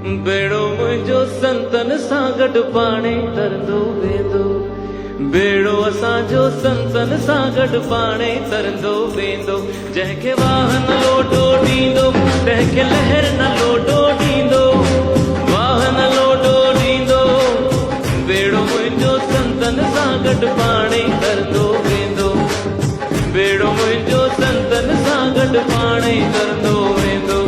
बेड़ो मुंहिंजो संतन सां गॾु पाणे तरंदो वेंदो। बेड़ो असांजो संतन सां गॾु पाणे तरंदो वेंदो। जंहिंखे वाह न लोटो ॾींदो तंहिंखे लहर न लोटो ॾींदो। वाह न लोटो ॾींदो। बेड़ो मुंहिंजो संतन सां गॾु पाणे तरंदो वेंदो। बेड़ो मुंहिंजो संतन सां गॾु पाणे तरंदो वेंदो।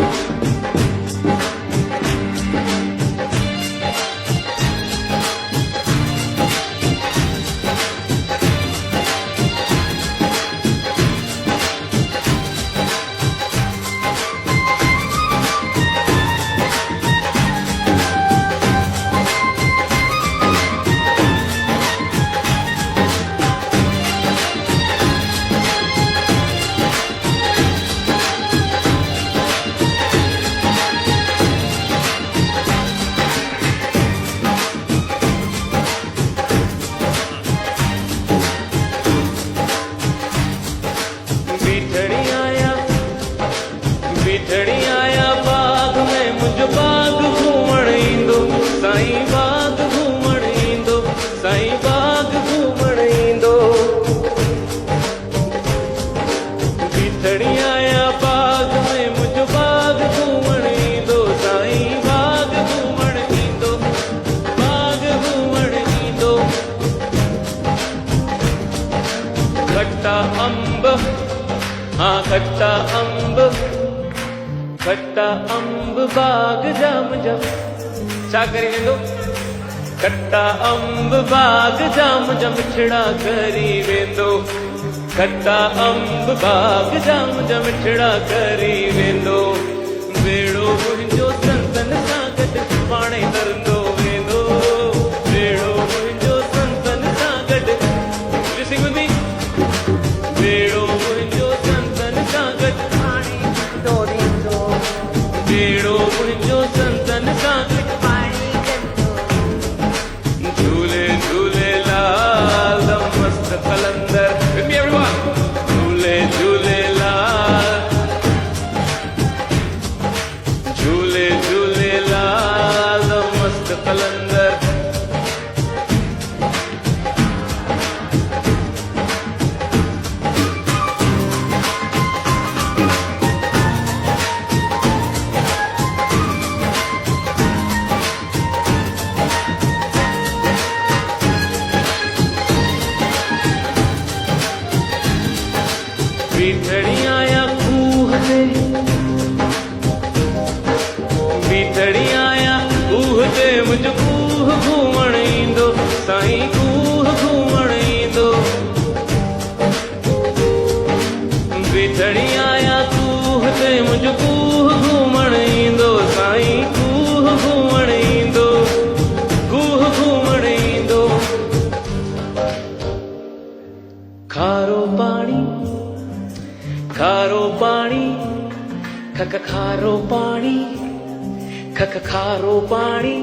बिठड़ी आया बाग में मुंहिंजो बाग घूमण ईंदो। साईं बाग घूमण ईंदो। साईं बाग घूमण ईंदो। बिठड़ी आया बाग में मुंहिंजो बाग घूमण ईंदो। साईं बाग घूमण ईंदो। बाग घूमण ईंदो। खट्टा अंब हाँ खट्टा अंब। खट्टा अंब बाग जा मुंहिंजा छा करे वेंदो। खट्टा अंब बाग जा मुंहिंजा मिठड़ा करी वेंदो। खट्टा अंब बाग जा मुंहिंजा मिठड़ा करी वेंदो। बेड़ो मुंहिंजो संतन सां गॾु पाणे तरंदो वेंदो। बेड़ो मुंहिंजो संतन सां गॾु लिसिंग विद मी। बेड़ो मुंहिंजो संतन सां गॾु पाणे तरंदो वेंदो। बेड़ो मुंहिंजो संतन सां गॾु पाणे तरंदो। झूले झूलेलाल मस्त कलंदर with me everyone। झूले झूलेलाल। झूले झूलेलाल मस्त कलंदर। बिठड़ी आया कूह ते। बिठड़ी आया कूह ते मुंहिंजो कूह घूमण ईंदो। साईं कूह घूमण ईंदो। बिठड़ी आया कूह ते मुंहिंजो कूह घूमण ईंदो। साईं कूह घूमण ईंदो। कूह घूमण ईंदो। खारो पाणी खारो पाणी खक खारो पाणी खक खारो पाणी।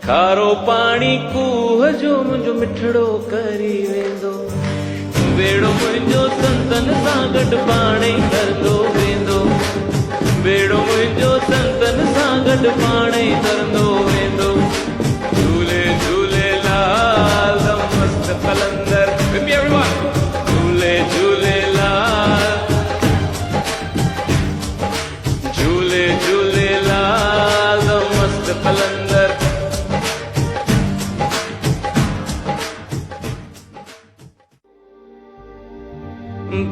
खारो पाणी कूह जो मुंहिंजो मिठड़ो करी वेंदो। बेड़ो मुंहिंजो संतन सां गॾु पाणे तरंदो वेंदो। बेड़ो मुंहिंजो संतन सां गॾु पाणे तरंदो वेंदो। झूले झूलेलाल मस्त कलंदर with me everyone। झूले झूलेलाल। झूले झूलेलाल मस्त कलंदर।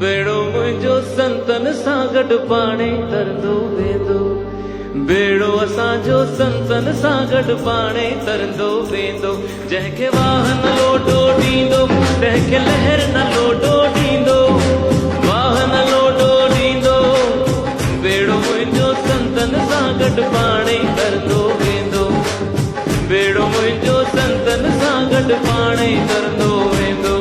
बेड़ो मुंहिंजो संतन सां गॾु पाणे तरंदो वेंदो। बेड़ो असांजो संतन सां गॾु पाणे तरंदो वेंदो। जंहिंखे वाह न लोटो ॾींदो तंहिंखे लहर न लोटो ॾींदो। वाह न लोटो ॾींदो। बेड़ो मुंहिंजो संतन सां गॾु पाणे तरंदो वेंदो। बेड़ो मुंहिंजो संतन सां गॾु पाणे तरंदो वेंदो।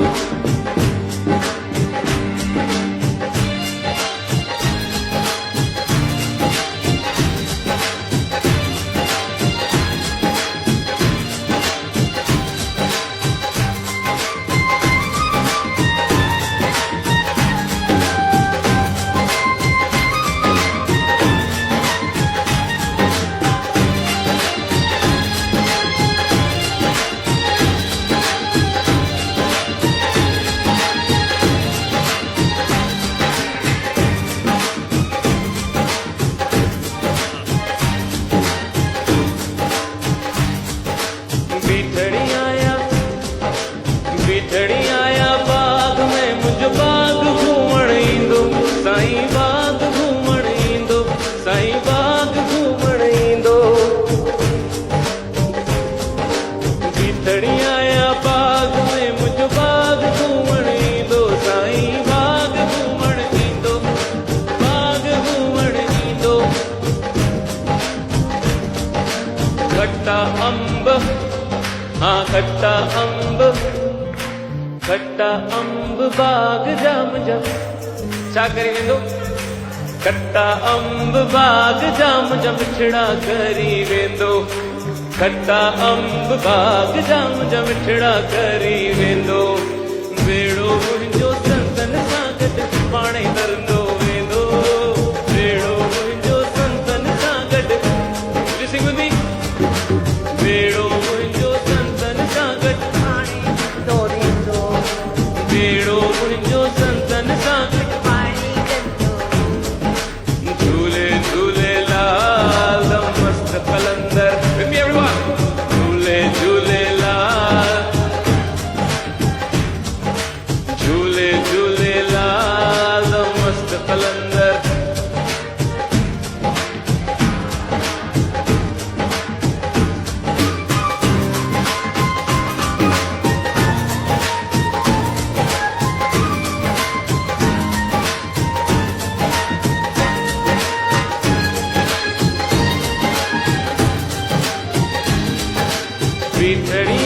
अंब, हाँ खट्टा अंब, खट्टा अंब बाग जाम जाम छा करी वेंदो। खट्टा अंब बाग जाम जाम मिठड़ा करी वेंदो। खट्टा अंब बाग जाम जाम मिठड़ा करी वेंदो। बेड़ो मुंहिंजो संतन सां गॾु पाणे तरंदो वेंदो। बेड़ो मुंहिंजो संतन सां गॾु Sing with me. बेड़ो मुंहिंजो संतन सां गॾु पाणे तरंदो वेंदो। बेड़ो मुंहिंजो संतन सां गॾु पाणे तरंदो वेंदो। झूले झूलेलाल मस्त कलंदर With me everyone. झूले झूलेलाल, झूले झूलेलाल मस्त कलंदर। बीठड़ी